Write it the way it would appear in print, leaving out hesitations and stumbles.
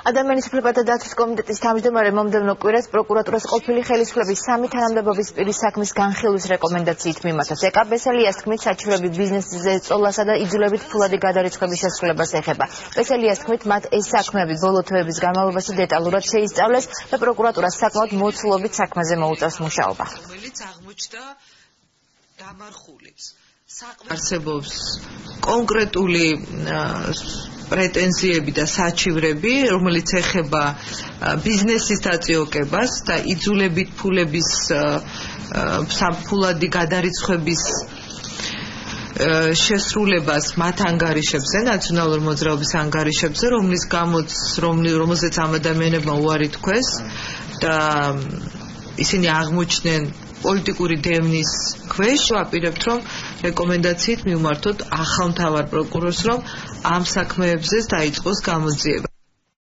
ადამიანის უფლებათა დაცვის კომიტეტის თავმჯდომარე მომდევნო კვირას პროკურატურას ყოფილი ხელისუფლების 3 თანამდებობის პირის საქმის განხილვის რეკომენდაციით მიმართეს. ეკა ბესელიას თქმით, საჩივრები ბიზნესზე წოლასა და იძულებით ფულადი გადარიცხვის შესრულებას ეხება. ბესელიას თქმით, მათ ეს საქმეები ბოლო თვეების განმავლობაში დეტალურად შეისწავლეს და პროკურატურას საკმაოდ მოცულობით საქმეზე მოუწევს მუშაობა. არსებობს კონკრეტული პრეტენზიები და საჩივრები, რომელიც ეხება ბიზნესის დაწიოკებას და იძულებით ფულების ფულადი გადარიცხვის შესრულებას მათ ანგარიშებზე, ნაციონალურ მოძრაობის ანგარიშებზე, რომელზეც ამ ადამიანებმა უარი თქვეს და ისინი აღმოჩნდნენ პოლიტიკური დევნის ქვეშ. ვაპირებთ, რომ რეკომენდაციით მივმართოთ ახალ მთავარ პროკურორს, რომ ამ საქმეებზე დაიწყოს გამოძიება.